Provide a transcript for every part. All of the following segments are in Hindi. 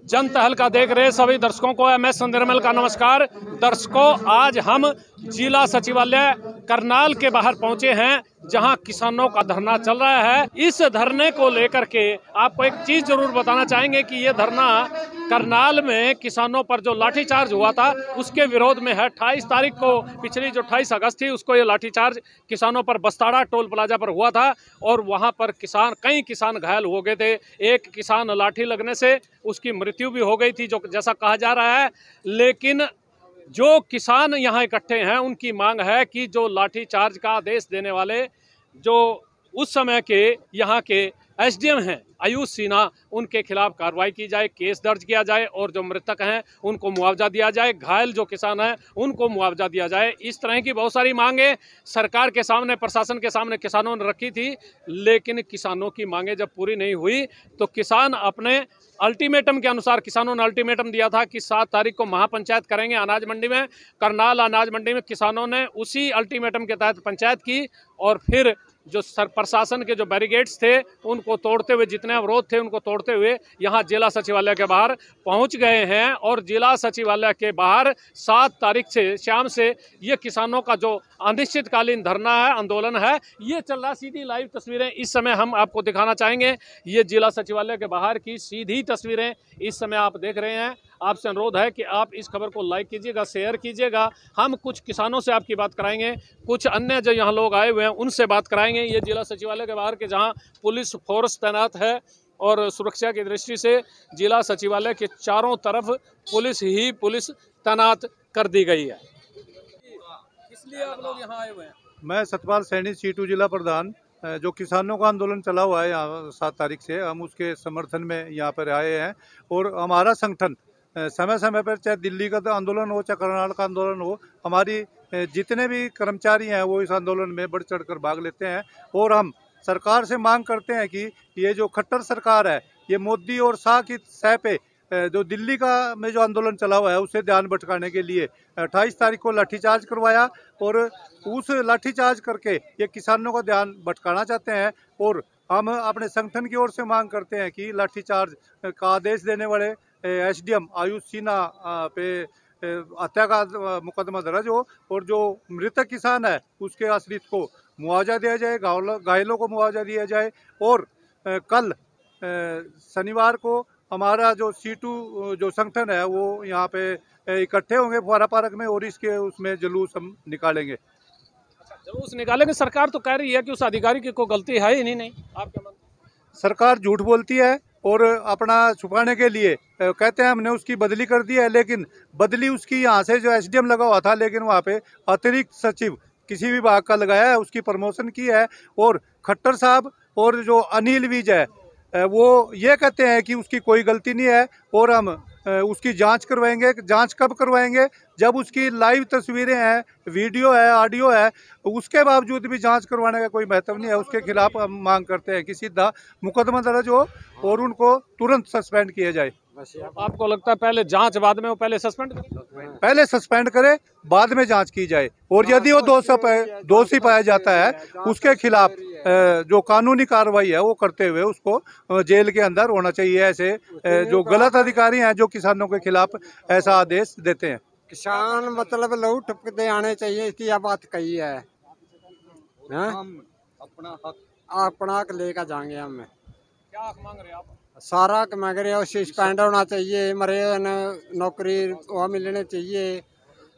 जन तहलका देख रहे सभी दर्शकों को MS निर्मल का नमस्कार। दर्शकों, आज हम जिला सचिवालय करनाल के बाहर पहुंचे हैं, जहां किसानों का धरना चल रहा है। इस धरने को लेकर के आपको एक चीज जरूर बताना चाहेंगे कि ये धरना करनाल में किसानों पर जो लाठीचार्ज हुआ था उसके विरोध में है। 28 तारीख को, पिछली जो 28 अगस्त थी, उसको ये लाठीचार्ज किसानों पर बस्ताड़ा टोल प्लाजा पर हुआ था और वहां पर कई किसान घायल हो गए थे। एक किसान लाठी लगने से उसकी मृत्यु भी हो गई थी, जो जैसा कहा जा रहा है। लेकिन जो किसान यहाँ इकट्ठे हैं, उनकी मांग है कि जो लाठीचार्ज का आदेश देने वाले जो उस समय के यहाँ के SDM हैं आयुष सिन्हा, उनके खिलाफ कार्रवाई की जाए, केस दर्ज किया जाए और जो मृतक हैं उनको मुआवजा दिया जाए, घायल जो किसान हैं उनको मुआवजा दिया जाए। इस तरह की बहुत सारी मांगे सरकार के सामने, प्रशासन के सामने किसानों ने रखी थी। लेकिन किसानों की मांगे जब पूरी नहीं हुई तो किसान अपने अल्टीमेटम के अनुसार, किसानों ने अल्टीमेटम दिया था कि 7 तारीख को महापंचायत करेंगे अनाज मंडी में। करनाल अनाज मंडी में किसानों ने उसी अल्टीमेटम के तहत पंचायत की और फिर जो प्रशासन के जो बैरिकेड्स थे उनको तोड़ते हुए, जितने अवरोध थे उनको तोड़ते हुए यहाँ जिला सचिवालय के बाहर पहुँच गए हैं। और जिला सचिवालय के बाहर 7 तारीख से शाम से ये किसानों का जो अनिश्चितकालीन धरना है, आंदोलन है, ये चल रहा। सीधी लाइव तस्वीरें इस समय हम आपको दिखाना चाहेंगे। ये जिला सचिवालय के बाहर की सीधी तस्वीरें इस समय आप देख रहे हैं। आपसे अनुरोध है कि आप इस खबर को लाइक कीजिएगा, शेयर कीजिएगा। हम कुछ किसानों से आपकी बात कराएंगे, कुछ अन्य जो यहाँ लोग आए हुए हैं उनसे बात कराएंगे। ये जिला सचिवालय के बाहर के जहाँ पुलिस फोर्स तैनात है और सुरक्षा की दृष्टि से जिला सचिवालय के चारों तरफ पुलिस तैनात कर दी गई है। इसलिए आप लोग यहाँ आए हुए हैं। मैं सतपाल सैनी, C2 जिला प्रधान। जो किसानों का आंदोलन चला हुआ है यहाँ 7 तारीख से, हम उसके समर्थन में यहाँ पर आए हैं। और हमारा संगठन समय समय पर, चाहे दिल्ली का आंदोलन हो चाहे करनाल का आंदोलन हो, हमारी जितने भी कर्मचारी हैं वो इस आंदोलन में बढ़ चढ़ कर भाग लेते हैं। और हम सरकार से मांग करते हैं कि ये जो खट्टर सरकार है, ये मोदी और शाह की सह पे जो दिल्ली का में जो आंदोलन चला हुआ है उसे ध्यान भटकाने के लिए 28 तारीख को लाठीचार्ज करवाया और उस लाठीचार्ज करके ये किसानों का ध्यान भटकाना चाहते हैं। और हम अपने संगठन की ओर से मांग करते हैं कि लाठीचार्ज का आदेश देने वाले SDM आयुष सिन्हा पे हत्या का मुकदमा दर्ज हो और जो मृतक किसान है उसके आश्रित को मुआवजा दिया जाए, घायलों को मुआवजा दिया जाए। और कल शनिवार को हमारा जो C2 जो संगठन है वो यहाँ पे इकट्ठे होंगे फुहारा पार्क में और इसके उसमें जुलूस हम निकालेंगे। जुलूस निकालेंगे। सरकार तो कह रही है कि उस अधिकारी की कोई गलती है ही नहीं। आप क्या मानते हैं? सरकार झूठ बोलती है और अपना छुपाने के लिए कहते हैं हमने उसकी बदली कर दी है, लेकिन बदली उसकी यहाँ से जो SDM लगा हुआ था, लेकिन वहाँ पे अतिरिक्त सचिव किसी विभाग का लगाया है, उसकी प्रमोशन की है। और खट्टर साहब और जो अनिल विज है वो ये कहते हैं कि उसकी कोई गलती नहीं है और हम उसकी जांच करवाएंगे। जांच कब करवाएंगे? जब उसकी लाइव तस्वीरें हैं, वीडियो है, ऑडियो है, उसके बावजूद भी जांच करवाने का कोई महत्व नहीं है। उसके खिलाफ हम मांग करते हैं कि सीधा मुकदमा दर्ज हो और उनको तुरंत सस्पेंड किया जाए। आपको लगता है पहले जांच बाद में, वो पहले सस्पेंड पहले सस्पेंड करे, बाद में जांच की जाए। और यदि वो दोषी पाया जाता है उसके खिलाफ जो कानूनी कार्रवाई है वो करते हुए उसको जेल के अंदर होना चाहिए। ऐसे जो गलत अधिकारी हैं जो किसानों के खिलाफ ऐसा आदेश देते हैं। किसान मतलब लहू टपकते आने चाहिए, इसकी यह बात कही है। अपना हक लेकर जाएंगे हम। क्या हक मांग रहे हैं आप? सारा मांग रहे हो, सस्पेंड होना चाहिए, मरे नौकरी वहाँ मिलने चाहिए।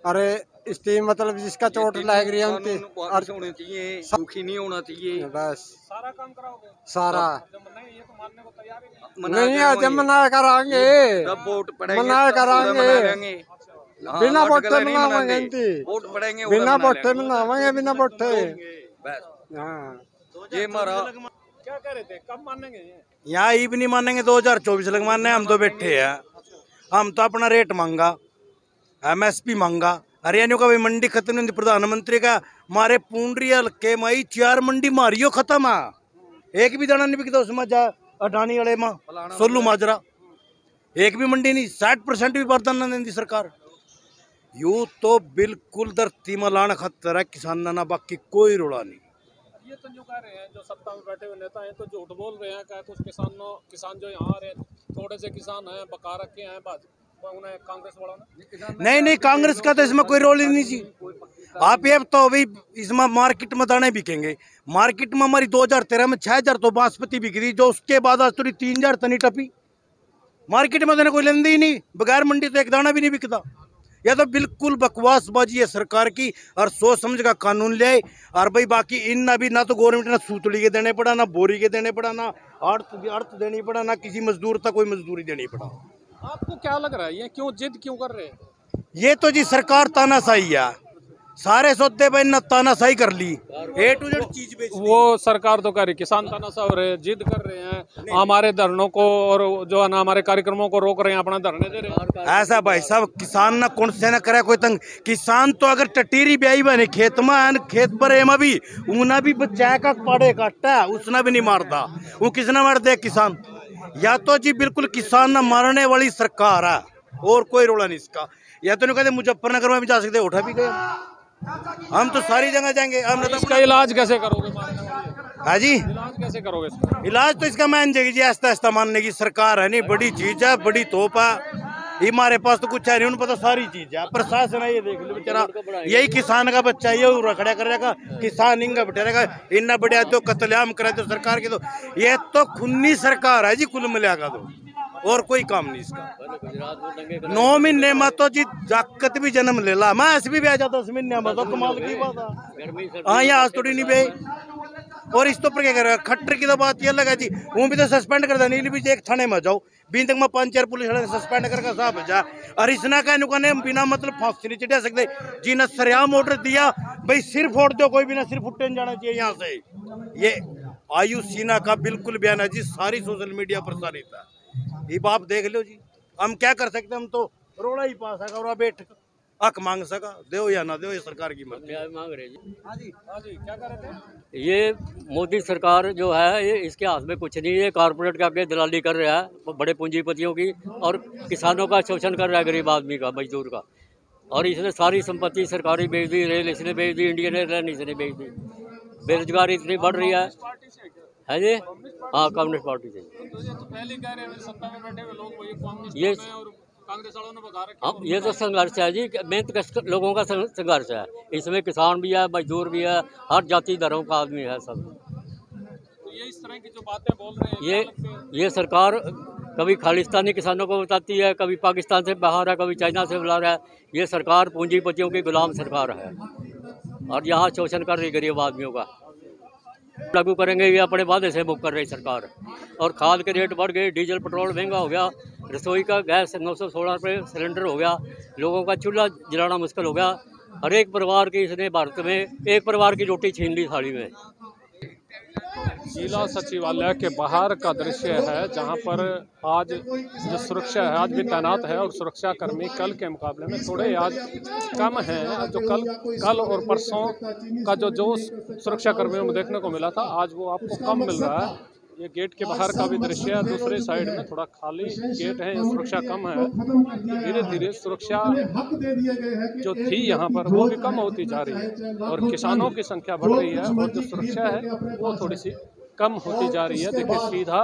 अरे स्टीम मतलब जिसका चोट लग रही है उनकी होनी चाहिए, सुखी नहीं होना चाहिए। बस सारा काम कराओगे? सारा नहीं, ये तो मानने को तैयार ही नहीं है। जब मना कराएंगे, मना कराएंगे, बिना वोटे मनावाएंगे, बिना वोटे मनावाएंगे, बिना वोटे। हाँ, ये मारा क्या कह रहे थे, कब मानेंगे? यहाँ ही भी नहीं मानेंगे, 2024 लग मानने। हम तो बैठे हैं, हम तो अपना रेट मांगा, MSP मांगा। हरियाणा का भी मंडी खत्म नहीं, प्रधानमंत्री का मारे पूंडरी हल्के माई 4 मंडी मारियो खत्म है। एक भी दाना नहीं बिकता उसमें, जा अडानी वाले माँ सोलू माजरा, एक भी मंडी नहीं। 60% भी बर्तन न देती सरकार। यू तो बिल्कुल धरती में लाने खतर है किसान ना, बाकी कोई रोड़ा नहीं। ये तो जो कह रहे हैं जो सत्ता में बैठे हुए नेता हैं तो झूठ बोल रहे हैं, क्या कुछ किसान जो यहाँ आ रहे हैं थोड़े से किसान हैं बका रखे हैं उन्हें कांग्रेस वालों ने। नहीं, कांग्रेस का तो इसमें कोई रोल ही नहीं जी। आप ये तो भाई इसमें मार्केट में दाने बिकेंगे। मार्केट में हमारी 2013 में 6000 तो बासमती बिकी थी, जो उसके बाद आज थोड़ी 3000 तनी टपी। मार्केट में तो कोई लेंदे ही नहीं, बगैर मंडी तो एक दाना भी नहीं बिकता। यह तो बिल्कुल बकवासबाजी है सरकार की, और सोच समझ का कानून ले। और भाई बाकी इन ना भी ना तो गवर्नमेंट ने सूतड़ी के देने पड़ा, ना बोरी के देने पड़ा, ना अर्थ देनी पड़ा, ना किसी मजदूर तक कोई मजदूरी देनी पड़ा। आपको क्या लग रहा है ये क्यों जिद क्यों कर रहे हैं? ये तो जी सरकार तानाशाही है, सारे सौदे पे न तानाशाही कर ली, A to Z चीज बेच ली। वो सरकार तो कह रही किसान तानाशाह हो रहे हैं, जिद कर रहे हैं, हमारे धरनों को और जो है ना हमारे कार्यक्रमों को रोक रहे हैं, अपना धरने दे रहे हैं। ऐसा भाई साहब किसान ना कौन से ना करे कोई तंग। किसान तो अगर टटीरी ब्याई बने खेत में खेत पर एमा भी ऊना भी बच्चा का पाड़े काटता उसना भी नहीं मारता, वो किसने मार दे किसान। या तो जी बिल्कुल किसान ना मारने वाली सरकार है, और कोई रोला नहीं इसका। या तो नहीं कहते मुजफ्फरनगर में भी जा सकते, उठा भी गए, हम तो सारी जगह जाएंगे। हम तो इसका इलाज कैसे करोगे? हाँ जी, इलाज कैसे करोगे इसका? इलाज तो इसका मान जाएगी जी, आस्ता आस्ता मानने की सरकार है नहीं, बड़ी चीज है, बड़ी तोप है। हमारे पास तो कुछ है नहीं, उन पर तो सारी चीज है। प्रशासन है ये देख लो बेचारा, यही किसान का बच्चा है, ये रखड़ा करेगा, किसान इंगा बैठेगा, इतना बढ़िया तो कत्लेआम करे तो सरकार की तो ये तो खुन्नी सरकार है जी कुल मिलाकर, तो और कोई काम नहीं इसका। 9 महीने में तो जी जाकत भी जन्म ले ला, मैं ऐसे भी आ जाता 10 महीने में, तो कमाल की बात है। हाँ यहाँ आज थोड़ी नहीं बे, और इस तो पर क्या करेगा। खट्टर की तो बात ये लगा जी, वो भी तो सस्पेंड कर देनी भी एक थाने में जाओ, बीन तक में 5-4 पुलिस वाले सस्पेंड करके साहब जा। और इसना का नुकाने बिना मतलब फांसी नहीं चढ़ा सकते जी, ने सरेआम ऑर्डर दिया भाई सिर फोड़ दो, कोई भी ना सिर्फ उठने जाना चाहिए यहाँ से। ये आयुष सिन्हा का बिल्कुल बयान है जी, सारी सोशल मीडिया प्रसारित है, ये बाप देख लो जी। हम क्या कर सकते, हम तो रोड़ा ही पा सका और बैठ हक मांग सका, दो या ना दो, ये सरकार की मर्जी मांग रहे जी। हाँ जी क्या कर रहे थे? ये मोदी सरकार जो है ये इसके हाथ में कुछ नहीं है, कारपोरेट के आगे दलाली कर रहा है बड़े पूंजीपतियों की, और किसानों का शोषण कर रहा है, गरीब आदमी का, मजदूर का। और इसने सारी संपत्ति सरकारी बेच दी, रेल इसने बेच दी, इंडियन एयरलाइन इसने बेच दी। बेरोजगारी इतनी बढ़ रही है जी। हाँ कम्युनिस्ट पार्टी से। पहले कह रहे हैं सत्ता में बैठे हुए लोग वही कांग्रेस ये और कांग्रेस वालों ने बता रखा अब ये तो संघर्ष है जी, मेहनत कष्ट लोगों का संघर्ष है। इसमें किसान भी है, मजदूर भी है, हर जाति धर्म का आदमी है सब। तो ये इस तरह की जो बातें बोल रहे हैं ये सरकार कभी खालिस्तानी किसानों को बताती है, कभी पाकिस्तान से बाहर है, कभी चाइना से बुला रहा है। ये सरकार पूंजीपतियों की गुलाम सरकार है, और यहाँ शोषण कर रही गरीब आदमियों का। लागू करेंगे ये अपने वादे से मुक्त कर रही सरकार। और खाद के रेट बढ़ गए, डीजल पेट्रोल महंगा हो गया, रसोई का गैस 916 रुपये सिलेंडर हो गया, लोगों का चूल्हा जलाना मुश्किल हो गया। हर एक परिवार की इसने भारत में एक परिवार की रोटी छीन ली थाली में। जिला सचिवालय के बाहर का दृश्य है, जहां पर आज जो सुरक्षा है आज भी तैनात है, और सुरक्षा कर्मी कल के मुकाबले में थोड़े आज कम हैं। जो कल और परसों का जो सुरक्षा कर्मियों में देखने को मिला था, आज वो आपको कम मिल रहा है। ये गेट के बाहर का भी दृश्य है, दूसरे साइड में थोड़ा खाली गेट है, सुरक्षा कम है। धीरे धीरे सुरक्षा जो थी यहाँ पर वो भी कम होती जा रही है, और किसानों की संख्या बढ़ रही है, और जो सुरक्षा है वो थोड़ी सी कम होती जा रही है। देखिए सीधा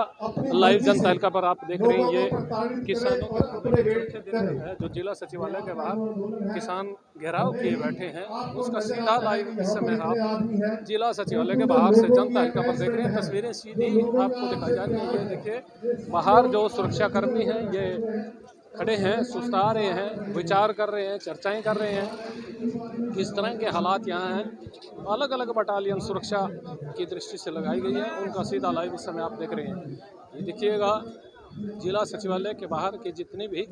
लाइव जनता हल्का पर आप देख रहे हैं, ये किसानों के है जो जिला सचिवालय के बाहर किसान घेराव किए बैठे हैं, उसका सीधा लाइव इस समय आप जिला सचिवालय के बाहर से जनता हल्का पर देख रहे हैं। तस्वीरें सीधी आपको दिखाई जा रही है। ये देखिए बाहर जो सुरक्षा कर्मी हैं ये खड़े हैं, सुस्ता रहे हैं, विचार कर रहे हैं, चर्चाएं कर रहे हैं, किस तरह के हालात यहाँ हैं। अलग अलग बटालियन सुरक्षा की दृष्टि से लगाई गई है, उनका सीधा लाइव इस समय आप देख रहे हैं। ये देखिएगा जिला सचिवालय के बाहर की जितनी भी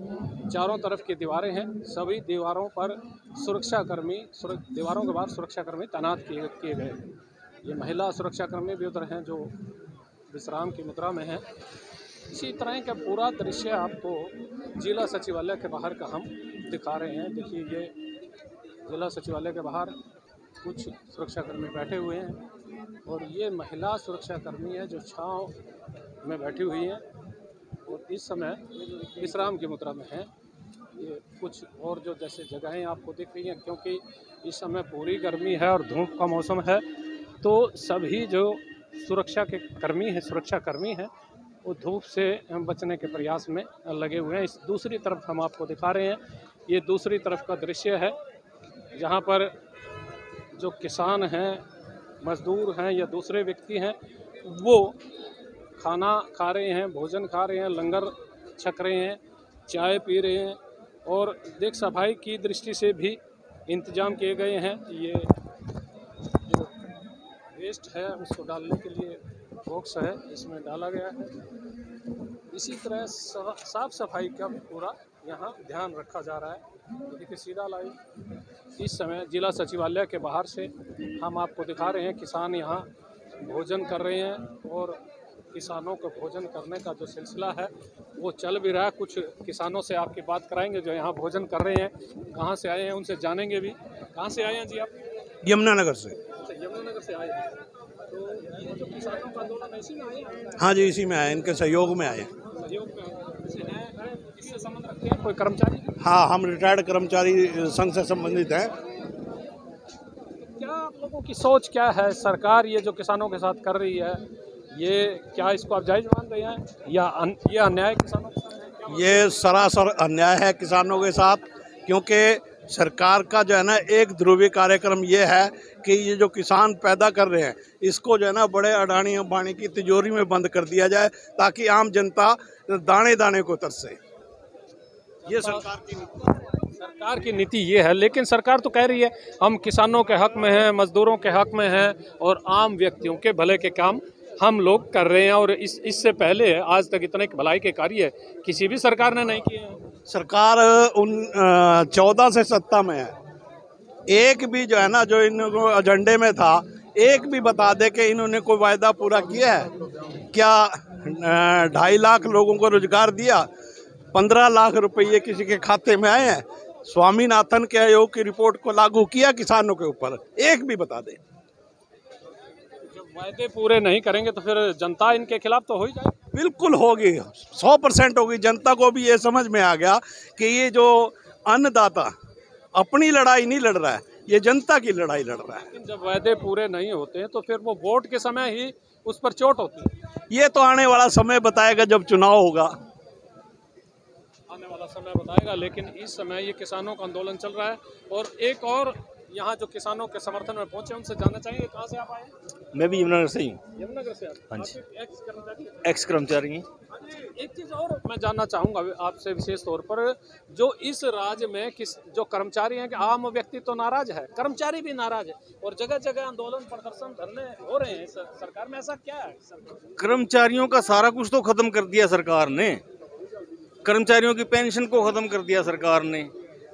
चारों तरफ की दीवारें हैं, सभी दीवारों पर सुरक्षाकर्मी, दीवारों के बाहर सुरक्षाकर्मी तैनात किए गए। ये महिला सुरक्षाकर्मी भी उधर हैं जो विश्राम की मुद्रा में हैं। इसी तरह का पूरा दृश्य आपको जिला सचिवालय के बाहर का हम दिखा रहे हैं। देखिए ये जिला सचिवालय के बाहर कुछ सुरक्षाकर्मी बैठे हुए हैं, और ये महिला सुरक्षाकर्मी है जो छांव में बैठी हुई हैं और इस समय विश्राम की मुद्रा में हैं। ये कुछ और जो जैसे जगहें आपको दिख रही हैं, क्योंकि इस समय पूरी गर्मी है और धूप का मौसम है, तो सभी जो सुरक्षा कर्मी हैं वो धूप से बचने के प्रयास में लगे हुए हैं। इस दूसरी तरफ हम आपको दिखा रहे हैं, ये दूसरी तरफ का दृश्य है जहाँ पर जो किसान हैं, मजदूर हैं या दूसरे व्यक्ति हैं, वो खाना खा रहे हैं, भोजन खा रहे हैं, लंगर छक रहे हैं, चाय पी रहे हैं और देख सफाई की दृष्टि से भी इंतजाम किए गए हैं। ये जो वेस्ट है उसको डालने के लिए बॉक्स है, इसमें डाला गया है। इसी तरह साफ सफाई का भी पूरा यहाँ ध्यान रखा जा रहा है। देखिए सीधा लाइव इस समय जिला सचिवालय के बाहर से हम आपको दिखा रहे हैं, किसान यहाँ भोजन कर रहे हैं और किसानों को भोजन करने का जो सिलसिला है वो चल भी रहा है। कुछ किसानों से आपकी बात कराएंगे जो यहाँ भोजन कर रहे हैं, कहाँ से आए हैं उनसे जानेंगे भी। कहाँ से आए हैं जी आप? यमुनानगर से। अच्छा, यमुनानगर से आए हैं। तो ये जो किसानों का आंदोलन इसी में आए हैं? हाँ जी, इसी में आए, इनके सहयोग में आए। सहयोग में आए। इससे संबंध रखते हैं कोई कर्मचारी? हाँ, हम रिटायर्ड कर्मचारी संघ से संबंधित हैं। क्या आप लोगों की सोच क्या है? सरकार ये जो किसानों के साथ कर रही है, ये क्या इसको आप जायज मान रहे हैं या ये अन्याय किसानों के साथ है? ये सरासर अन्याय है किसानों के साथ, क्योंकि सरकार का जो है ना एक ध्रुवीय कार्यक्रम ये है कि ये जो किसान पैदा कर रहे हैं इसको जो है ना बड़े अडानी अंबानी की तिजोरी में बंद कर दिया जाए ताकि आम जनता दाने दाने को तरसे। ये सरकार की नीति ये है, लेकिन सरकार तो कह रही है हम किसानों के हक में हैं, मजदूरों के हक में हैं और आम व्यक्तियों के भले के काम हम लोग कर रहे हैं। और इससे पहले आज तक इतने भलाई के कार्य किसी भी सरकार ने नहीं किए हैं। सरकार 14 से सत्ता में है, एक भी जो है ना जो इन एजेंडे में था, एक भी बता दे कि इन्होंने कोई वायदा पूरा किया है क्या? 2.5 लाख लोगों को रोजगार दिया, 15 लाख रुपये किसी के खाते में आए हैं, स्वामीनाथन के आयोग की रिपोर्ट को लागू किया किसानों के ऊपर, एक भी बता दे। जब वायदे पूरे नहीं करेंगे तो फिर जनता इनके खिलाफ तो हो ही जाएगी। बिल्कुल होगी, 100% होगी। जनता को भी ये समझ में आ गया कि ये जो अन्नदाता अपनी लड़ाई नहीं लड़ रहा है, ये जनता की लड़ाई लड़ रहा है। लेकिन जब वायदे पूरे नहीं होते हैं तो फिर वो वोट के समय ही उस पर चोट होती है। ये तो आने वाला समय बताएगा जब चुनाव होगा। आने वाला समय बताएगा, लेकिन इस समय ये किसानों का आंदोलन चल रहा है। और एक और यहाँ जो किसानों के समर्थन में पहुंचे उनसे जानना चाहेंगे, कहाँ से आप आए? मैं भी यमुनानगर से ही हूँ। यमुनानगर से? हाँ जी। एक्स कर्मचारी हैं। एक चीज़ और मैं जानना चाहूँगा आपसे विशेष तौर पर, जो इस राज्य में जो कर्मचारी हैं कि आम व्यक्ति तो नाराज है, कर्मचारी भी नाराज है और जगह जगह आंदोलन प्रदर्शन धरने हो रहे हैं, सरकार में ऐसा क्या है? कर्मचारियों का सारा कुछ तो खत्म कर दिया सरकार ने। कर्मचारियों की पेंशन को खत्म कर दिया सरकार ने।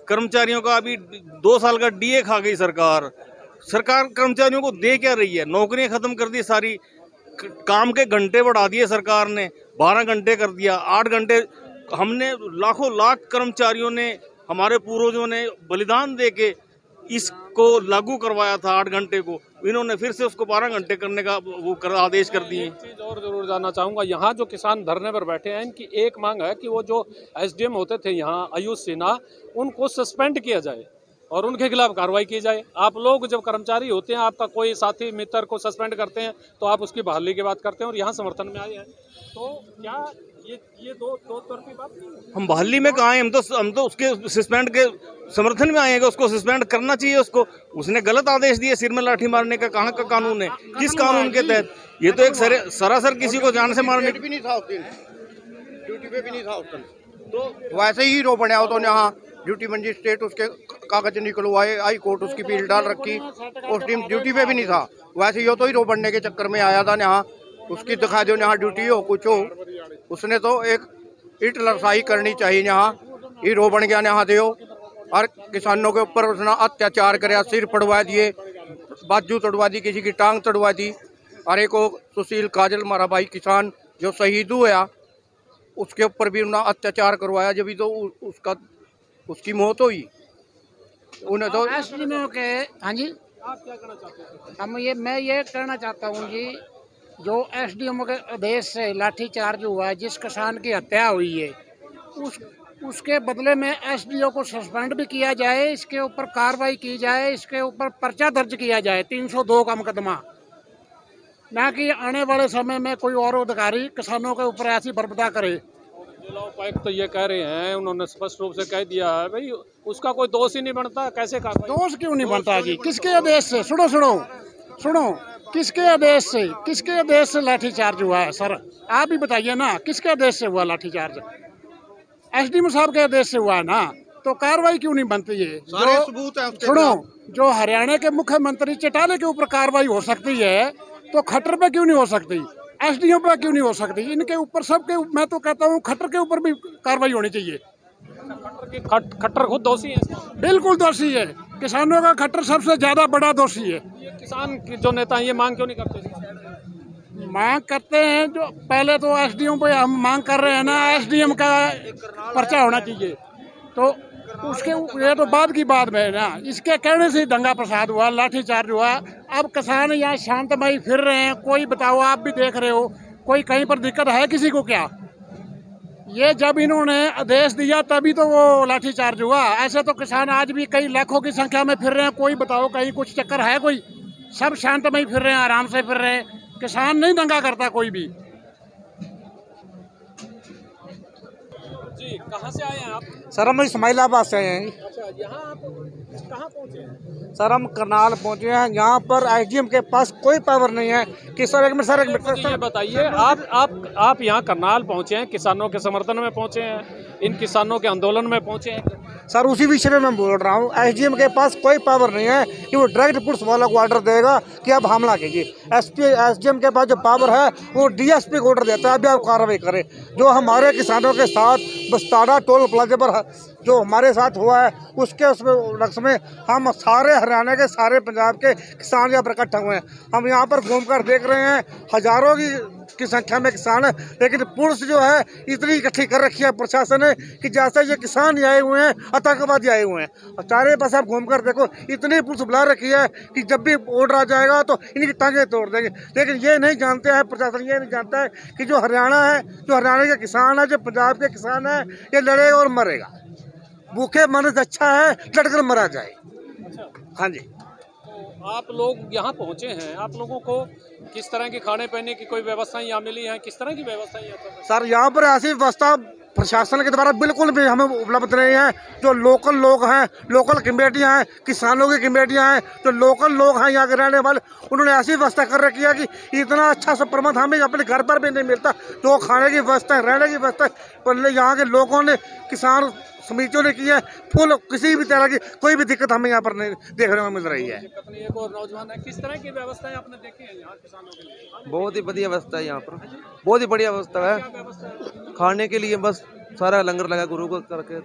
कर्मचारियों का अभी 2 साल का डीए खा गई सरकार। सरकार कर्मचारियों को दे क्या रही है? नौकरियां खत्म कर दी सारी, काम के घंटे बढ़ा दिए सरकार ने, 12 घंटे कर दिया, 8 घंटे। हमने लाखों लाख कर्मचारियों ने, हमारे पूर्वजों ने बलिदान दे के इसको लागू करवाया था 8 घंटे को, इन्होंने फिर से उसको 12 घंटे करने का आदेश कर दिए। एक चीज़ और जरूर जानना चाहूँगा, यहाँ जो किसान धरने पर बैठे हैं इनकी एक मांग है कि वो जो एसडीएम होते थे यहाँ आयुष सिन्हा, उनको सस्पेंड किया जाए और उनके खिलाफ कार्रवाई की जाए। आप लोग जब कर्मचारी होते हैं, आपका कोई साथी मित्र को सस्पेंड करते हैं तो आप उसकी बहाली की बात करते हैं और यहाँ समर्थन में आए हैं, तो क्या ये दो तरफी बात नहीं है? हम बहाली में कहाँ हैं? हम तो उसके सस्पेंड के समर्थन में आएंगे। उसको सस्पेंड करना चाहिए उसको। उसने गलत आदेश दिए, सिर में लाठी मारने का कहाँ का कानून है? किस कानून के तहत? ये तो एक सरासर किसी को जान से मारने भी नहीं था उस दिन, ड्यूटी पे भी नहीं था उस दिन, तो वैसे ही हीरो बना हो। तो यहाँ ड्यूटी मजिस्ट्रेट उसके कागज निकलवाए, हाई कोर्ट उसकी पील डाल रखी, उस दिन ड्यूटी पे भी नहीं था। वैसे ही तो हीरो बनने के चक्कर में आया था यहाँ, उसकी दिखा दो यहाँ ड्यूटी हो कुछ हो। उसने तो एक ईट लड़साई करनी चाहिए, यहाँ हीरो बन गया यहाँ दे। और किसानों के ऊपर उसने अत्याचार कराया, सिर पड़वा दिए, बाजू तोड़वा दी, किसी की टांग तोड़वा दी। अरे को सुशील काजल हमारा भाई किसान जो शहीद हुआ, उसके ऊपर भी उन्होंने अत्याचार करवाया, जब भी तो उसकी मौत हुई। उन्हें तो के हाँ जी, आप क्या कहना चाहते हैं? मैं ये कहना चाहता हूँ जी, जो एसडीएम के आदेश से लाठीचार्ज हुआ है, जिस किसान की हत्या हुई है, उसके बदले में एसडीओ को सस्पेंड भी किया जाए, इसके ऊपर कार्रवाई की जाए, इसके ऊपर पर्चा दर्ज किया जाए, 302 का मुकदमा। ना कि आने वाले समय में कोई और अधिकारी किसानों के ऊपर ऐसी बर्बदा करे। जिला उपायुक्त तो ये कह रहे हैं, उन्होंने स्पष्ट रूप से कह दिया है भाई उसका कोई दोष ही नहीं बनता, कैसे कार्रवाई? दोष क्यों नहीं बनता जी? किसके आदेश से? सुनो सुनो सुनो, किसके आदेश से लाठीचार्ज हुआ है सर? आप भी बताइए ना, किसके आदेश से हुआ लाठीचार्ज? एसडीएम साहब के आदेश से हुआ है ना, तो कार्रवाई क्यों नहीं बनती है? सारे सबूत हैं उसके सुनो, जो हरियाणा के मुख्यमंत्री चौटाला के ऊपर कार्रवाई हो सकती है, तो खट्टर पे क्यों नहीं हो सकती? एसडीएम पे क्यों नहीं हो सकती? इनके ऊपर सबके, मैं तो कहता हूँ खट्टर के ऊपर भी कार्रवाई होनी चाहिए। खट्टर खुद दोषी है? बिल्कुल दोषी है। किसानों का खट्टर सबसे ज्यादा बड़ा दोषी है। किसान की जो नेता हैं ये मांग क्यों नहीं करते? मांग करते हैं, जो पहले तो एसडीएम पे हम मांग कर रहे हैं ना, एसडीएम का पर्चा होना चाहिए, तो उसके ये तो बाद की बात है ना। इसके कहने से दंगा प्रसाद हुआ, लाठीचार्ज हुआ। अब किसान यहाँ शांतमय फिर रहे हैं। कोई बताओ, आप भी देख रहे हो, कोई कहीं पर दिक्कत है किसी को क्या? ये जब इन्होंने आदेश दिया तभी तो वो लाठीचार्ज हुआ। ऐसे तो किसान आज भी कई लाखों की संख्या में फिर रहे हैं। कोई बताओ कहीं कुछ चक्कर है? कोई सब शांतमय फिर रहे हैं, आराम से फिर रहे हैं। किसान नहीं दंगा करता कोई भी। जी, कहाँ से आए हैं आप? सर हम इस्माइलाबाद से आए हैं। अच्छा, यहाँ आप कहाँ पहुँचे हैं? सर हम करनाल पहुंचे हैं। यहाँ पर एसडीएम के पास कोई पावर नहीं है कि सर एक मिनट ये बताइए, आप यहाँ करनाल पहुँचे हैं, किसानों के समर्थन में पहुँचे हैं, इन किसानों के आंदोलन में पहुँचे हैं। सर उसी विषय में मैं बोल रहा हूँ। एसडीएम के पास कोई पावर नहीं है कि वो डायरेक्ट पुलिस वालों को ऑर्डर देगा कि आप हमला कीजिए। एसडीएम के पास जो पावर है वो डीएसपी को ऑर्डर देता है अभी आप कार्रवाई करें। जो हमारे किसानों के साथ बस्ताड़ा टोल प्लाजा पर जो हमारे साथ हुआ है उसके उसमें में हम सारे हरियाणा के, सारे पंजाब के किसान यहाँ पर इकट्ठा हुए हैं। हम यहाँ पर घूमकर देख रहे हैं, हजारों की संख्या में किसान है, लेकिन पुलिस जो है इतनी इकट्ठी कर रखी है प्रशासन ने कि जैसे ये किसान आए हुए हैं आतंकवादी आए हुए हैं। और चारे पास आप घूमकर देखो, इतनी पुलिस बुला रखी है कि जब भी ऑर्डर आ जाएगा तो इनकी टांगे तोड़ देंगे। लेकिन ये नहीं जानते हैं, प्रशासन ये नहीं जानता है कि जो हरियाणा है, जो हरियाणा के किसान है, जो पंजाब के किसान है, ये लड़ेगा और मरेगा। भूखे मरने से अच्छा है लड़कर मरा जाए। हाँ जी। तो आप लोग यहाँ पहुँचे हैं, आप लोगों को किस तरह की खाने पीने की कोई व्यवस्थाएं यहाँ मिली हैं? किस तरह की व्यवस्थाएं यहाँ? सर यहाँ पर ऐसी व्यवस्था प्रशासन के द्वारा बिल्कुल भी हमें उपलब्ध नहीं है। जो लोकल लोग हैं, लोकल कमेटियाँ हैं, किसानों की कमेटियाँ हैं, जो लोकल लोग हैं यहाँ के रहने वाले, उन्होंने ऐसी व्यवस्था कर रखी है कि इतना अच्छा सा प्रबंध हमें अपने घर पर भी नहीं मिलता। जो खाने की व्यवस्था है, रहने की व्यवस्था पहले यहाँ के लोगों ने, किसान समितियों ने की है। फुल किसी भी तरह की कोई भी दिक्कत हमें यहाँ पर नहीं देखने को मिल रही है। एक और नौजवान है, किस तरह की व्यवस्थाएं आपने देखी है यहाँ किसानों के लिए? बहुत ही बढ़िया व्यवस्था है यहाँ पर, बहुत ही बढ़िया व्यवस्था है खाने के लिए। बस सारा लंगर लगा, गुरु को करके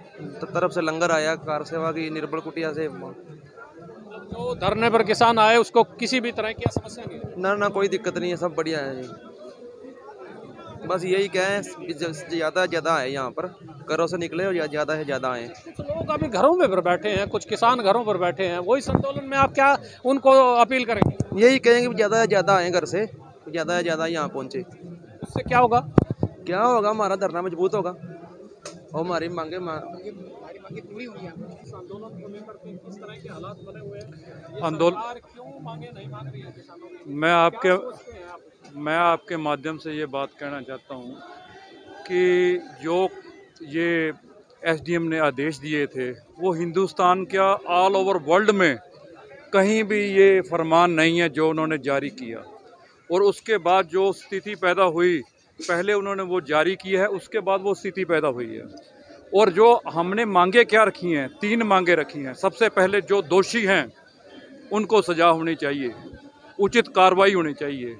तरफ से लंगर आया, कार सेवा की निर्बल कुटिया से। जो धरने पर किसान आए उसको किसी भी तरह की समस्या नहीं? ना कोई दिक्कत नहीं है, सब बढ़िया है जी। बस यही क्या है, ज़्यादा है यहाँ पर, घरों से निकले और ज़्यादा है ज़्यादा आए। कुछ लोग अभी घरों में पर बैठे हैं, कुछ किसान घरों पर बैठे हैं, वही आंदोलन में आप क्या उनको अपील करेंगे? यही कहेंगे ज़्यादा से ज़्यादा आए, घर से ज़्यादा से ज़्यादा यहाँ पहुँचे। उससे क्या होगा? क्या होगा, हमारा धरना मजबूत होगा और हमारी मांगे मैं आपके माध्यम से ये बात कहना चाहता हूँ कि जो ये एसडीएम ने आदेश दिए थे वो हिंदुस्तान क्या ऑल ओवर वर्ल्ड में कहीं भी ये फरमान नहीं है जो उन्होंने जारी किया। और उसके बाद जो स्थिति पैदा हुई, पहले उन्होंने वो जारी किया है, उसके बाद वो स्थिति पैदा हुई है। और जो हमने मांगे क्या रखी हैं, 3 मांगे रखी हैं। सबसे पहले जो दोषी हैं उनको सज़ा होनी चाहिए, उचित कार्रवाई होनी चाहिए।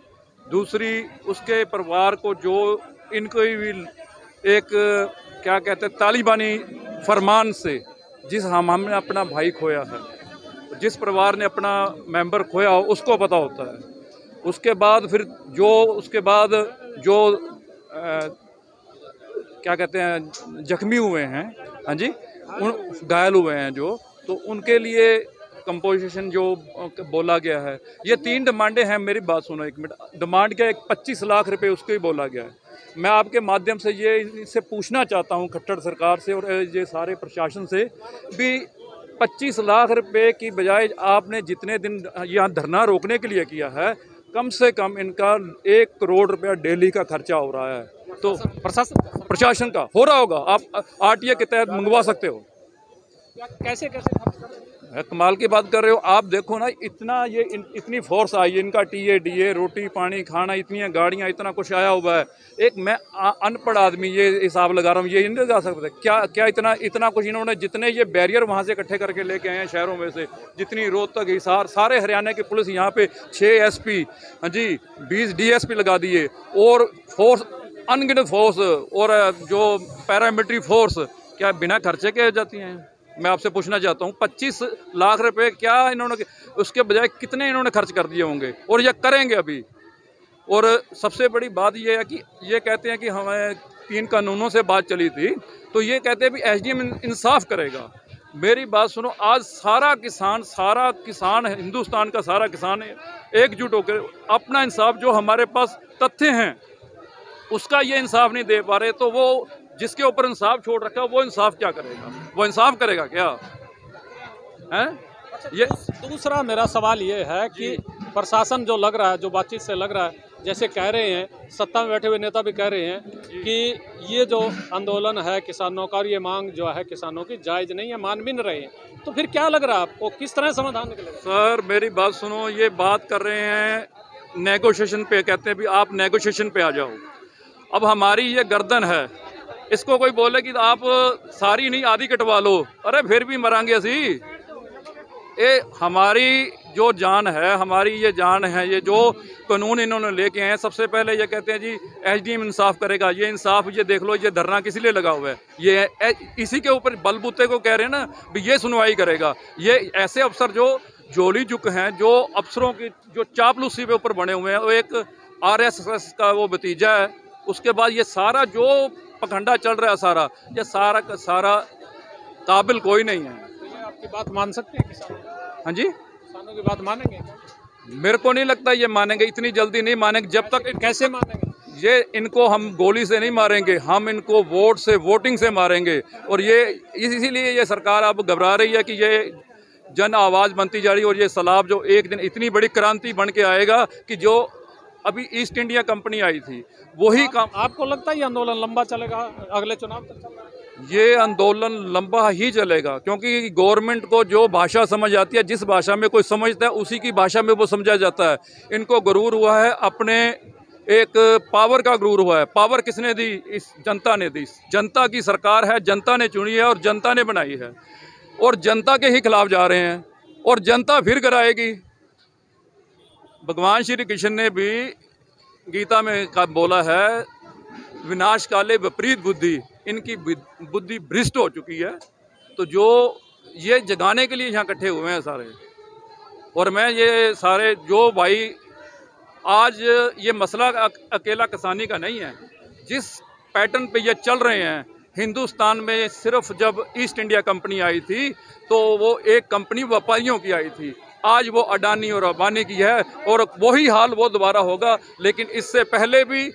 दूसरी, उसके परिवार को जो इनको भी एक क्या कहते हैं तालिबानी फरमान से जिस हमने अपना भाई खोया है, जिस परिवार ने अपना मेंबर खोया हो उसको पता होता है। उसके बाद फिर जो क्या कहते हैं जख्मी हुए हैं, हाँ जी, घायल हुए हैं जो, तो उनके लिए कंपोजिशन जो बोला गया है, ये 3 डिमांडें हैं। मेरी बात सुनो एक मिनट। डिमांड क्या है? 25 लाख रुपए उसको ही बोला गया है। मैं आपके माध्यम से ये इससे पूछना चाहता हूँ खट्टर सरकार से और ये सारे प्रशासन से भी 25 लाख रुपए की बजाय आपने जितने दिन यहाँ धरना रोकने के लिए किया है कम से कम इनका 1 करोड़ रुपया डेली का खर्चा हो रहा है। तो प्रशासन का हो रहा होगा, आप आरटीए के तहत मंगवा सकते हो। कैसे खर्च कर रहे हैं? कमाल की बात कर रहे हो आप। देखो ना, इतना ये इतनी फोर्स आई है, इनका टीए डीए, रोटी पानी खाना, इतनी गाड़ियाँ, इतना कुछ आया हुआ है। एक मैं अनपढ़ आदमी ये हिसाब लगा रहा हूँ, ये नहीं लगा सकते क्या इतना कुछ इन्होंने, जितने ये बैरियर वहाँ से इकट्ठे करके लेके आए हैं शहरों में से, जितनी रोहतक हिसार, सारे हरियाणा की पुलिस यहाँ पे 6 SP, हाँ जी 20 DSP लगा दिए, और फोर्स अनगिनत फोर्स, और जो पैरामिलिट्री फोर्स, क्या बिना खर्चे के जाती हैं? मैं आपसे पूछना चाहता हूँ 25 लाख रुपए क्या इन्होंने, उसके बजाय कितने इन्होंने खर्च कर दिए होंगे, और ये करेंगे अभी। और सबसे बड़ी बात ये है कि ये कहते हैं कि हमें 3 कानूनों से बात चली थी, तो ये कहते हैं भी SDM इंसाफ करेगा। मेरी बात सुनो, आज सारा किसान हिंदुस्तान का सारा किसान एकजुट होकर अपना इंसाफ, जो हमारे पास तथ्य हैं उसका ये इंसाफ नहीं दे पा रहे, तो वो जिसके ऊपर इंसाफ छोड़ रखा है वो इंसाफ क्या करेगा? वो इंसाफ करेगा क्या? है ये दूसरा मेरा सवाल ये है कि प्रशासन जो लग रहा है, जो बातचीत से लग रहा है, जैसे कह रहे हैं, सत्ता में बैठे हुए नेता भी कह रहे हैं कि ये जो आंदोलन है किसानों का, और ये मांग जो है किसानों की जायज नहीं है, मान भी नहीं रहे हैं, तो फिर क्या लग रहा है आपको, किस तरह समाधान निकलेगा? सर मेरी बात सुनो, ये बात कर रहे हैं नेगोशिएशन पे, कहते हैं भी आप नेगोशिएशन पे आ जाओ। अब हमारी ये गर्दन है, इसको कोई बोले कि आप सारी नहीं आधी कटवा लो, अरे फिर भी मरांगे असी। ये हमारी जो जान है, हमारी ये जान है, ये जो कानून इन्होंने लेके आए हैं, सबसे पहले ये कहते हैं जी SDM इंसाफ करेगा। ये इंसाफ, ये देख लो, ये धरना किस लिए लगा हुआ है? ये इसी के ऊपर बलबूते को कह रहे हैं ना भी ये सुनवाई करेगा। ये ऐसे अफसर जो जोली जुक हैं, जो अफसरों की जो चापलूसी पे ऊपर बने हुए हैं, वो एक RSS का वो भतीजा है। उसके बाद ये सारा जो पखंडा चल रहा है, ये सारा का सारा काबिल कोई नहीं है। ये आपकी बात मान सकते हैं किसान? हाँ जी, किसानों की बात मानेंगे? मेरे को नहीं लगता ये मानेंगे, इतनी जल्दी नहीं मानेंगे। जब तक कैसे मानेंगे? ये इनको हम गोली से नहीं मारेंगे, हम इनको वोट से, वोटिंग से मारेंगे। और ये इसीलिए ये सरकार अब घबरा रही है कि ये जन आवाज़ बनती जा रही है, और ये सैलाब जो एक दिन इतनी बड़ी क्रांति बन के आएगा कि जो अभी ईस्ट इंडिया कंपनी आई थी वही काम। आपको लगता है ये आंदोलन लंबा चलेगा, अगले चुनाव तक चलेगा? ये आंदोलन लंबा ही चलेगा, क्योंकि गवर्नमेंट को जो भाषा समझ आती है, जिस भाषा में कोई समझता है उसी की भाषा में वो समझा जाता है। इनको गुरूर हुआ है, अपने एक पावर का गुरूर हुआ है। पावर किसने दी? इस जनता ने दी। जनता की सरकार है, जनता ने चुनी है और जनता ने बनाई है, और जनता के ही खिलाफ जा रहे हैं, और जनता फिर गिराएगी। भगवान श्री कृष्ण ने भी गीता में बोला है, विनाश काले विपरीत बुद्धि, इनकी बुद्धि भ्रष्ट हो चुकी है। तो जो ये जगाने के लिए यहाँ इकट्ठे हुए हैं सारे, और मैं ये सारे जो भाई, आज ये मसला अकेला किसानी का नहीं है। जिस पैटर्न पे ये चल रहे हैं, हिंदुस्तान में सिर्फ जब ईस्ट इंडिया कंपनी आई थी तो वो एक कंपनी व्यापारियों की आई थी, आज वो अडानी और अंबानी की है, और वही हाल वो दोबारा होगा। लेकिन इससे पहले भी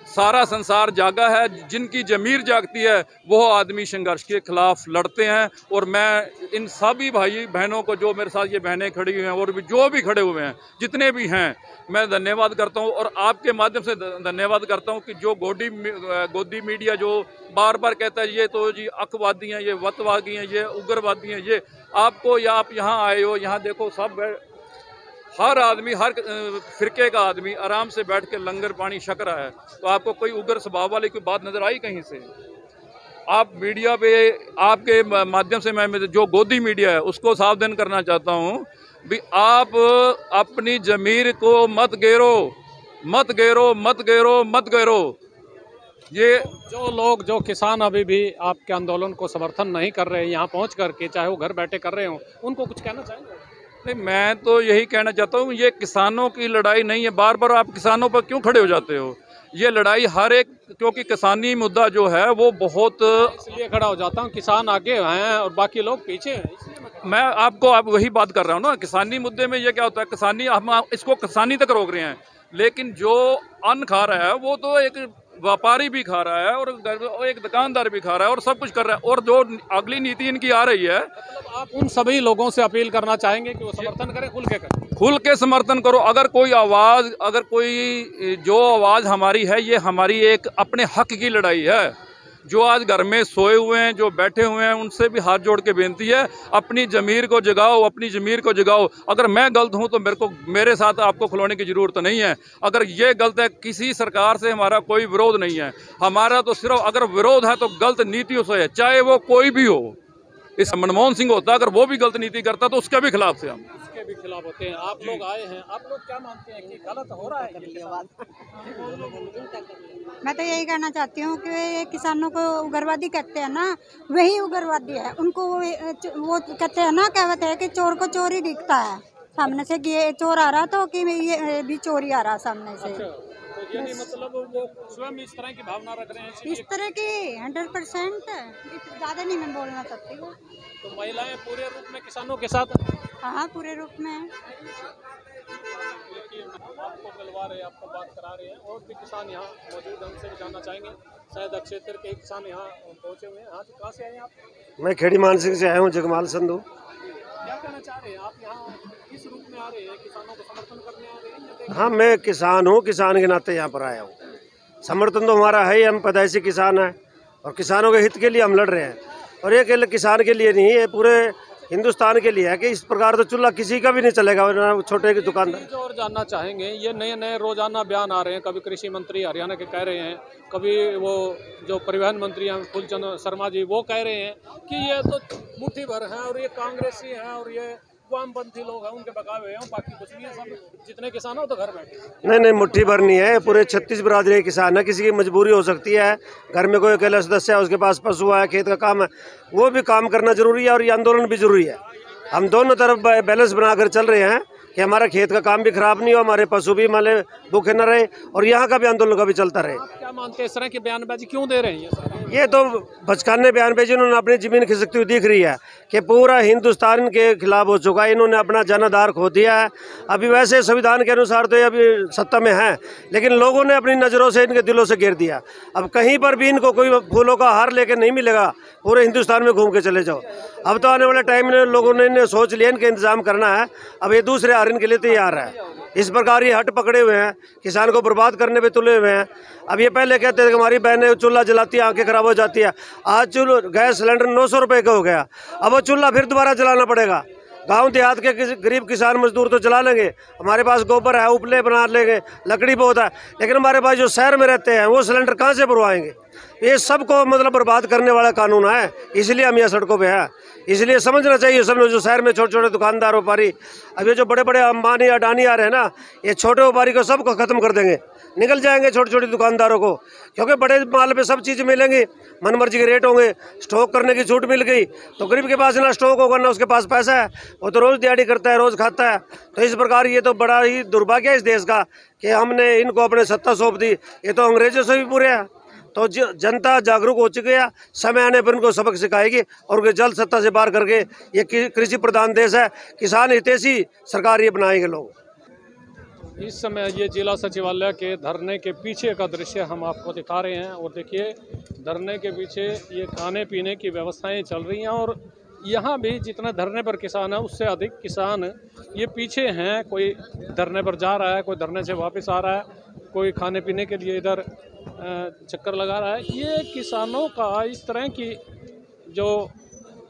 सारा संसार जागा है, जिनकी ज़मीर जागती है वो आदमी संघर्ष के खिलाफ लड़ते हैं। और मैं इन सभी भाई बहनों को, जो मेरे साथ ये बहनें खड़ी हुई हैं और भी जो भी खड़े हुए हैं, जितने भी हैं, मैं धन्यवाद करता हूं। और आपके माध्यम से धन्यवाद करता हूं कि जो गोदी मीडिया जो बार बार कहता है ये तो जी अखवादी हैं, ये वतवादी हैं, ये उग्रवादी हैं, ये आपको, या आप यहाँ आए हो, यहाँ देखो सब हर आदमी, हर फिरके का आदमी आराम से बैठ के लंगर पानी छक रहा है। तो आपको कोई उग्र स्वभाव वाली कोई बात नजर आई कहीं से? आप मीडिया पे, आपके माध्यम से मैं जो गोदी मीडिया है उसको सावधान करना चाहता हूँ भी आप अपनी ज़मीर को मत गेरो, मत गेरो, मत गेरो, मत गेरो। ये जो लोग, जो किसान अभी भी आपके आंदोलन को समर्थन नहीं कर रहे हैं, यहाँ पहुँच करके, चाहे वो घर बैठे कर रहे हो, उनको कुछ कहना चाहेंगे? नहीं, मैं तो यही कहना चाहता हूँ, ये किसानों की लड़ाई नहीं है। बार बार आप किसानों पर क्यों खड़े हो जाते हो? ये लड़ाई हर एक, क्योंकि किसानी मुद्दा जो है वो बहुत, इसलिए खड़ा हो जाता हूँ, किसान आगे हैं और बाकी लोग पीछे हैं, इसलिए मैं आपको वही बात कर रहा हूँ ना। किसानी मुद्दे में ये क्या होता है, किसानी, हम इसको किसानी तक रोक रहे हैं, लेकिन जो अन्न खा रहा है वो तो एक व्यापारी भी खा रहा है और एक दुकानदार भी खा रहा है और सब कुछ कर रहा है। और जो अगली नीति इनकी आ रही है, आप उन सभी लोगों से अपील करना चाहेंगे कि वो समर्थन करें, खुल के करें? खुल के समर्थन करो। अगर कोई जो आवाज़ हमारी है, ये हमारी एक अपने हक की लड़ाई है। जो आज घर में सोए हुए हैं, जो बैठे हुए हैं, उनसे भी हाथ जोड़ के बेनती है, अपनी ज़मीर को जगाओ, अपनी ज़मीर को जगाओ। अगर मैं गलत हूं तो मेरे साथ आपको खिलौने की ज़रूरत नहीं है। अगर ये गलत है, किसी सरकार से हमारा कोई विरोध नहीं है। हमारा तो सिर्फ अगर विरोध है तो गलत नीतियों से है, चाहे वो कोई भी हो। इस मनमोहन सिंह होता, अगर वो भी गलत नीति करता तो उसके भी खिलाफ से हम भी खिलाफ होते हैं। आप लोग आए हैं, आप लोग क्या मानते हैं कि गलत हो रहा है? मैं तो यही कहना चाहती हूँ कि किसानों को उग्रवादी कहते हैं ना, वही उग्रवादी है। उनको वो कहते हैं ना, कहावत है कि चोर को चोर ही दिखता है सामने से, कि ये चोर आ रहा तो कि ये भी चोरी आ रहा सामने से। तो यानी मतलब वो स्वयं इस तरह की भावना रख रहे हैं, इस तरह की 100%। ज़्यादा नहीं मैं बोलना चाहती हूँ। तो महिलाएं पूरे रूप में किसानों के साथ? हाँ, पूरे रूप में आपको मिलवा रहे हैं, आपको बात करा रहे हैं। और भी किसान यहाँ मौजूद हैं, उनसे भी जानना चाहेंगे। शायद क्षेत्र के किसान यहाँ पहुँचे हुए हैं। हाँ जी, कहाँ से आए हैं आप? मैं खेड़ी मानसिंह से आया हूँ, जगमाल संधू। क्या कहना चाह रहे हैं आप? यहाँ किस रूप में आ रहे हैं? किसानों को समर्थन करने आ रहे हैं? हाँ, मैं किसान हूँ, किसान के नाते यहाँ पर आया हूँ। समर्थन तो हमारा है ही, हम पैदाइशी किसान हैं और किसानों के हित के लिए हम लड़ रहे हैं। और ये केवल किसान के लिए नहीं, ये पूरे हिंदुस्तान के लिए है कि इस प्रकार तो चूल्हा किसी का भी नहीं चलेगा, छोटे की दुकानदार। और जानना चाहेंगे, ये नए नए रोजाना बयान आ रहे हैं। कभी कृषि मंत्री हरियाणा के कह रहे हैं, कभी वो जो परिवहन मंत्री हैं फूलचंद शर्मा जी, वो कह रहे हैं कि ये तो मुट्ठी भर है और ये कांग्रेसी है और ये वामपंथी लोग हैं, उनके बकावे हैं, बाकी कुछ नहीं है। सब जितने किसान हो तो घर बैठे। नहीं, मुट्ठी भर नहीं है, पूरे 36 बिरादरी के किसान है। किसी की मजबूरी हो सकती है, घर में कोई अकेला सदस्य है, उसके पास पशु है, खेत का काम है, वो भी काम करना जरूरी है और ये आंदोलन भी जरूरी है। हम दोनों तरफ बैलेंस बनाकर चल रहे हैं कि हमारा खेत का काम भी खराब नहीं हो, हमारे पशु भी माले भूखे न रहे और यहाँ का भी आंदोलन का भी चलता रहे। आप क्या मानते हैं, इस तरह की बयानबाजी क्यों दे रहे हैं? ये तो बचकाने बयानबाजी, इन्होंने अपनी जमीन खिसकती हुई दिख रही है कि पूरा हिंदुस्तान के खिलाफ हो चुका है। इन्होंने अपना जनाधार खो दिया है। अभी वैसे संविधान के अनुसार तो ये अभी सत्ता में है, लेकिन लोगों ने अपनी नज़रों से, इनके दिलों से घेर दिया। अब कहीं पर भी इनको कोई फूलों का हार लेके नहीं मिलेगा। पूरे हिंदुस्तान में घूम के चले जाओ। अब तो आने वाले टाइम में लोगों ने सोच लिया इनके इंतजाम करना है। अब ये दूसरे हार इनके लिए तैयार है। इस प्रकार ये हट पकड़े हुए हैं, किसान को बर्बाद करने पे तुले हुए हैं। अब ये पहले कहते थे कि हमारी बहनें चूल्हा जलाती है, आंखें खराब हो जाती है। आज गैस सिलेंडर 900 रुपये का हो गया। अब वो चूल्हा फिर दोबारा जलाना पड़ेगा। गांव देहात के गरीब किसान मजदूर तो जला लेंगे, हमारे पास गोबर है, उपले बना लेंगे, लकड़ी बहुत है, लेकिन हमारे पास जो शहर में रहते हैं वो सिलेंडर कहाँ से भरवाएंगे? ये सबको मतलब बर्बाद करने वाला कानून है, इसलिए हम यहाँ सड़कों पे हैं। इसलिए समझना चाहिए सब लोग, जो शहर में छोटे छोटे दुकानदार व्यापारी, अब ये जो बड़े बड़े अंबानी अडानी आ रहे हैं ना, ये छोटे व्यापारी को सबको खत्म कर देंगे, निकल जाएंगे छोटे छोटे दुकानदारों को, क्योंकि बड़े माल पे सब चीज़ें मिलेंगी, मनमर्जी के रेट होंगे, स्टॉक करने की छूट मिल गई, तो गरीब के पास ना स्टॉक होगा ना उसके पास पैसा है, वो तो रोज़ दिहाड़ी करता है, रोज़ खाता है। तो इस प्रकार ये तो बड़ा ही दुर्भाग्य है इस देश का कि हमने इनको अपने सत्ता सौंप दी। ये तो अंग्रेजों से भी बुरे हैं। तो जनता जागरूक हो चुकी है, समय आने पर इनको सबक सिखाएगी और उनको जल्द सत्ता से बाहर करके, ये कृषि प्रधान देश है, किसान हितैषी सरकार ये बनाएंगे लोग। इस समय ये जिला सचिवालय के धरने के पीछे का दृश्य हम आपको दिखा रहे हैं और देखिए धरने के पीछे ये खाने पीने की व्यवस्थाएं चल रही हैं और यहाँ भी जितना धरने पर किसान है उससे अधिक किसान ये पीछे हैं। कोई धरने पर जा रहा है, कोई धरने से वापस आ रहा है, कोई खाने पीने के लिए इधर चक्कर लगा रहा है। ये किसानों का इस तरह की जो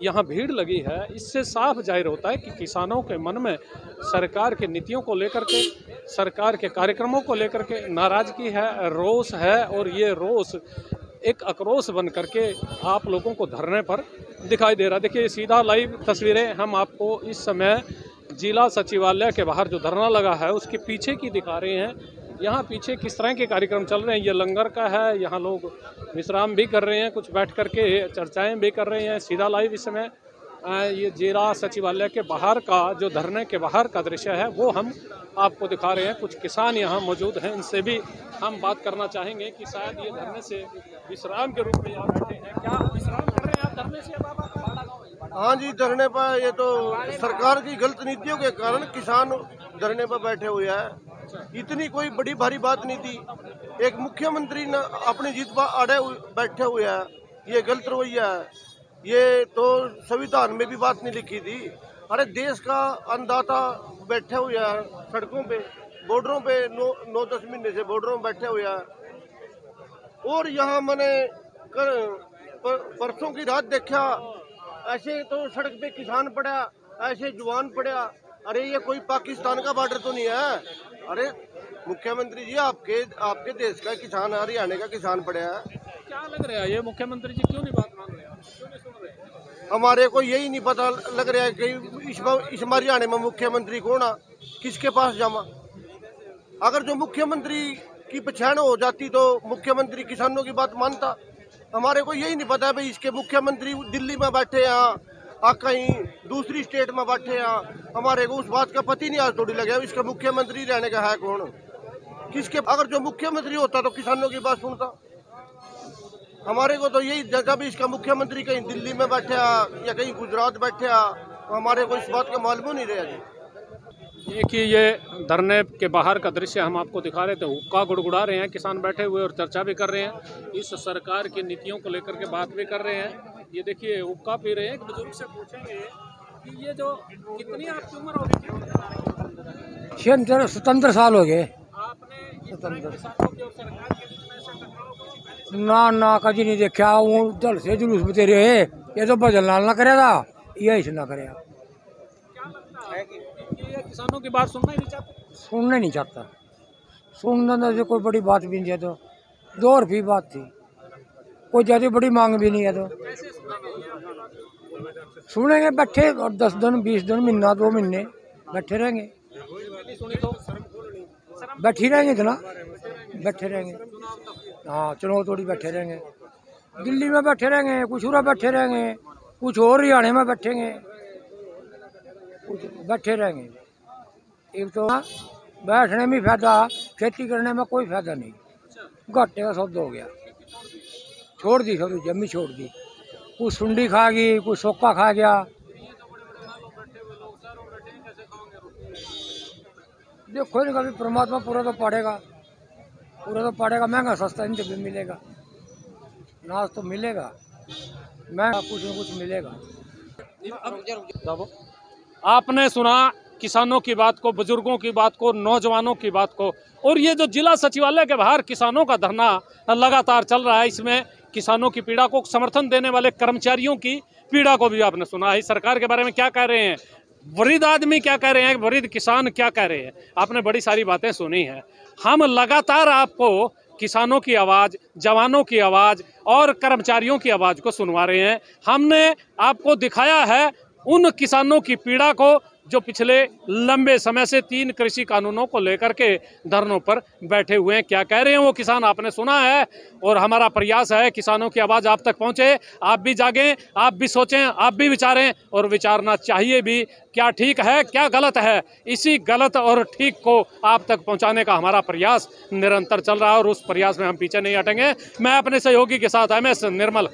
यहाँ भीड़ लगी है, इससे साफ जाहिर होता है कि किसानों के मन में सरकार के नीतियों को लेकर के, सरकार के कार्यक्रमों को लेकर के नाराज़गी है, रोष है और ये रोष एक आक्रोश बन करके आप लोगों को धरने पर दिखाई दे रहा है। देखिए सीधा लाइव तस्वीरें हम आपको इस समय जिला सचिवालय के बाहर जो धरना लगा है उसके पीछे की दिखा रहे हैं। यहाँ पीछे किस तरह के कार्यक्रम चल रहे हैं, ये लंगर का है, यहाँ लोग विश्राम भी कर रहे हैं, कुछ बैठ करके चर्चाएं भी कर रहे हैं। सीधा लाइव इस समय ये जिला सचिवालय के बाहर का जो धरने के बाहर का दृश्य है वो हम आपको दिखा रहे हैं। कुछ किसान यहाँ मौजूद हैं, इनसे भी हम बात करना चाहेंगे कि शायद ये धरने से विश्राम के रूप में यहाँ बैठे हैं। क्या विश्राम कर रहे हैं आप धरने से? हाँ जी, धरने पर ये तो सरकार की गलत नीतियों के कारण किसान धरने पर बैठे हुए हैं। इतनी कोई बड़ी भारी बात नहीं थी, एक मुख्यमंत्री न अपनी जीत पर अड़े बैठे हुए हैं, ये गलत रवैया है। ये तो संविधान में भी बात नहीं लिखी थी। अरे देश का अन्नदाता बैठे हुए हैं सड़कों पे, बॉर्डरों पे 9-10 महीने से बॉर्डरों में बैठे हुए हैं। और यहाँ मैंने परसों की रात देखा, ऐसे तो सड़क पे किसान पड़ा, ऐसे जवान पड़ा। अरे ये कोई पाकिस्तान का बॉर्डर तो नहीं है। अरे मुख्यमंत्री जी, आपके देश का किसान, हरियाणा का किसान पड़ा है। क्या लग रहा है ये मुख्यमंत्री जी क्यों नहीं बात मान रहे, क्यों नहीं सुन रहे? हमारे को यही नहीं पता लग रहा है कि इस हरियाणा में मुख्यमंत्री कौन है, किसके पास जावा। अगर जो मुख्यमंत्री की पहचान हो जाती तो मुख्यमंत्री किसानों की बात मानता। हमारे को यही नहीं पता है भाई, इसके मुख्यमंत्री दिल्ली में बैठे हैं, कहीं दूसरी स्टेट में बैठे हैं। हमारे को उस बात का पता ही नहीं आज थोड़ी लगे इसका मुख्यमंत्री रहने का है कौन, किसके। अगर जो मुख्यमंत्री होता तो किसानों की बात सुनता। हमारे को तो यही जगह भी इसका मुख्यमंत्री कहीं दिल्ली में बैठे या कहीं गुजरात बैठे, हमारे को इस बात का मालूम नहीं रहा जी। देखिए, ये धरने के बाहर का दृश्य हम आपको दिखा रहे थे। हुक्का गुड़गुड़ा रहे हैं किसान बैठे हुए और चर्चा भी कर रहे हैं, इस सरकार की नीतियों को लेकर के बात भी कर रहे हैं। ये देखिए हुक्का पी रहे हैं। एक बुजुर्ग से पूछेंगे कि ये जो कितनी आपकी उम्र हो गई? 17 साल हो गए। आपने किसानों की और सरकार के बीच में ऐसा टकराव ना कभी नहीं देखा। वो जल से जुलूस में तेरे ये तो बदल लाल ना करेगा, यही ना करेगा। क्या लगता है कि ये किसानों की बात सुनना ही नहीं चाहते? सुनना नहीं चाहता। सुनना तो कोई बड़ी बात भी नहीं है, तो 2 रुपये बात थी, कोई ज़्यादा बड़ी मांग भी नहीं है। तो सुनेंगे बैठे, और 10 दिन 20 दिन महीना 2 महीने बैठे रहेंगे, बैठी रहेंगे इतना बैठे रहेंगे। हाँ, चुनाव तोड़ी बैठे रहेंगे, दिल्ली में बैठे रहेंगे, कुछ उरा बैठे रहेंगे, कुछ और हरियाणा में बैठेंगे, कुछ बैठे रहेंगे। एक तो बैठने में फायदा, खेती करने में कोई फायदा नहीं। घाटे का सौदा हो गया, छोड़ दी सब जमी छोड़ दी। कुछ सुंडी खा गई, कुछ सोक्का खा गया। देखो नहीं, कभी परमात्मा पूरा तो पड़ेगा, महंगा सस्ता नहीं तो मिलेगा, नाज तो मिलेगा, महंगा कुछ न कुछ मिलेगा। आपने सुना किसानों की बात को, बुजुर्गों की बात को, नौजवानों की बात को। और ये जो जिला सचिवालय के बाहर किसानों का धरना लगातार चल रहा है, इसमें किसानों की पीड़ा को समर्थन देने वाले कर्मचारियों की पीड़ा को भी आपने सुना है। सरकार के बारे में क्या कह रहे हैं, वृद्ध आदमी क्या कह रहे हैं, वृद्ध किसान क्या कह रहे हैं, आपने बड़ी सारी बातें सुनी हैं। हम लगातार आपको किसानों की आवाज़, जवानों की आवाज़ और कर्मचारियों की आवाज़ को सुनवा रहे हैं। हमने आपको दिखाया है उन किसानों की पीड़ा को जो पिछले लंबे समय से 3 कृषि कानूनों को लेकर के धरनों पर बैठे हुए हैं। क्या कह रहे हैं वो किसान आपने सुना है, और हमारा प्रयास है किसानों की आवाज़ आप तक पहुंचे। आप भी जागें, आप भी सोचें, आप भी विचारें, और विचारना चाहिए भी। क्या ठीक है, क्या गलत है, इसी गलत और ठीक को आप तक पहुंचाने का हमारा प्रयास निरंतर चल रहा है, और उस प्रयास में हम पीछे नहीं हटेंगे। मैं अपने सहयोगी के साथ MS निर्मल।